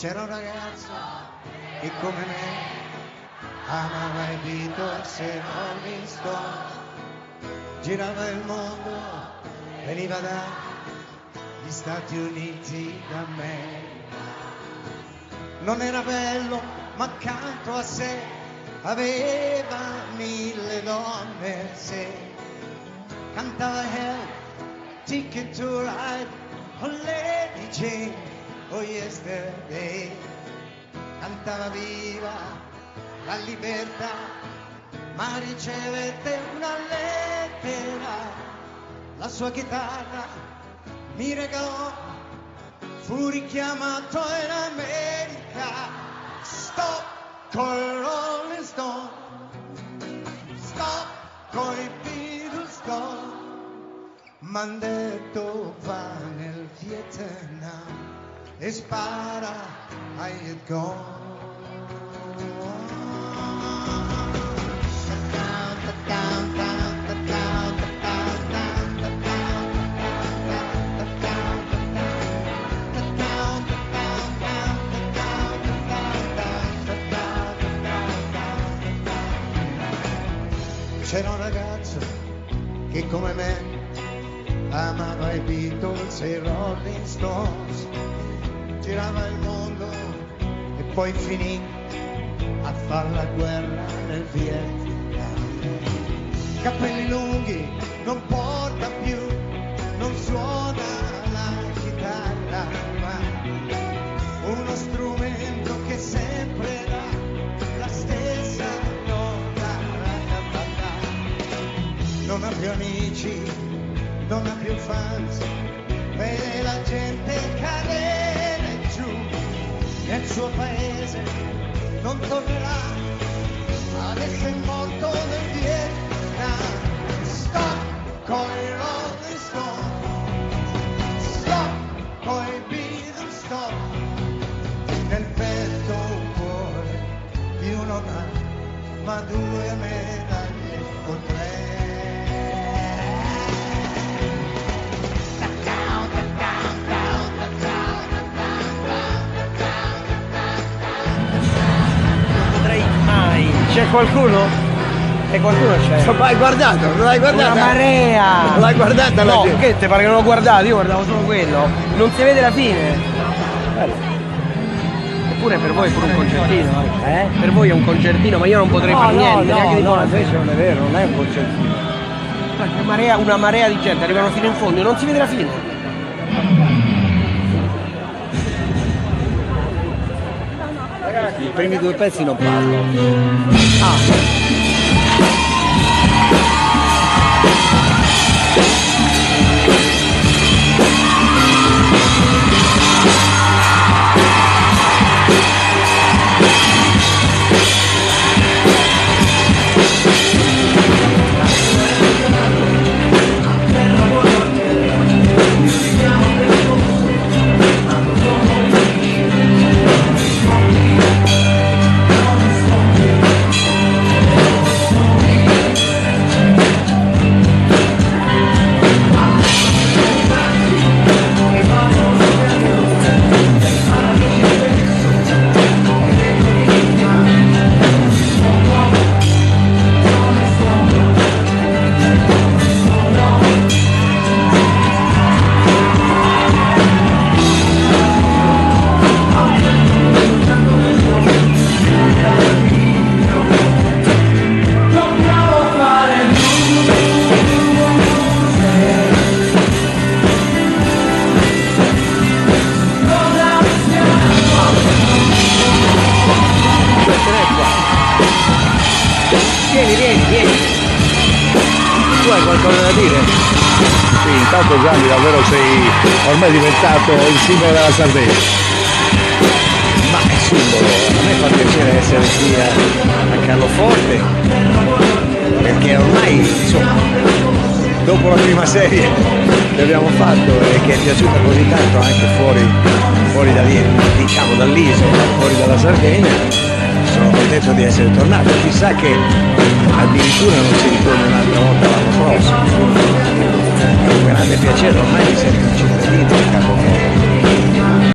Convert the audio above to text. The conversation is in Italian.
C'era un ragazzo che come me amava i Beatles e i Rolling Stones, girava il mondo, veniva dagli Stati Uniti d'America. Non era bello, ma accanto a sé aveva 1000 donne, se cantava Hell, Ticket to Ride, con Lady Jane, oh Yesterday, cantava viva la libertà, ma ricevette una lettera, la sua chitarra mi regalò, fu richiamato in America. Stop coi Rolling Stone, stop coi Beatles, stop, m'han detto va nel Vietnam e spara ai Viet Cong. C'era un ragazzo che come me amava i Beatles e i Rolling Stones, girava il mondo e poi finì a far la guerra nel Vietnam. Capelli lunghi, non porta più, non suona la chitarra, ma uno strumento che sempre dà la stessa nota. Non ha più amici, non ha più fans, vede la gente cadere giù, nel suo paese non tornerà, adesso è morto nel Vietnam. Stop coi Rolling Stone, stop coi Beatles, stop, nel petto un cuore più non ha, ma 2 medaglie o 3. C'è qualcuno? E qualcuno c'è. Non l'hai guardato? Non l'hai guardata? Una marea! Non l'hai guardata la No, gente? che te pare che non l'ho guardato? Io guardavo solo quello. Non si vede la fine. Eppure per voi è pure un concertino, eh? Per voi è un concertino, ma io non potrei fare niente, neanche di buona invece non è vero, non è un concertino. C'è una marea di gente, arrivano fino in fondo e non si vede la fine. I primi 2 pezzi non parlo. Intanto Gianni davvero sei ormai diventato il simbolo della Sardegna. Ma è simbolo, a me fa piacere essere qui a Carloforte, perché ormai insomma dopo la prima serie che abbiamo fatto e che è piaciuta così tanto anche fuori da lì, diciamo dall'isola, fuori dalla Sardegna, sono contento di essere tornato. Chissà che addirittura non si ritorna un'altra volta l'anno prossimo. È un grande piacere, ormai mi sento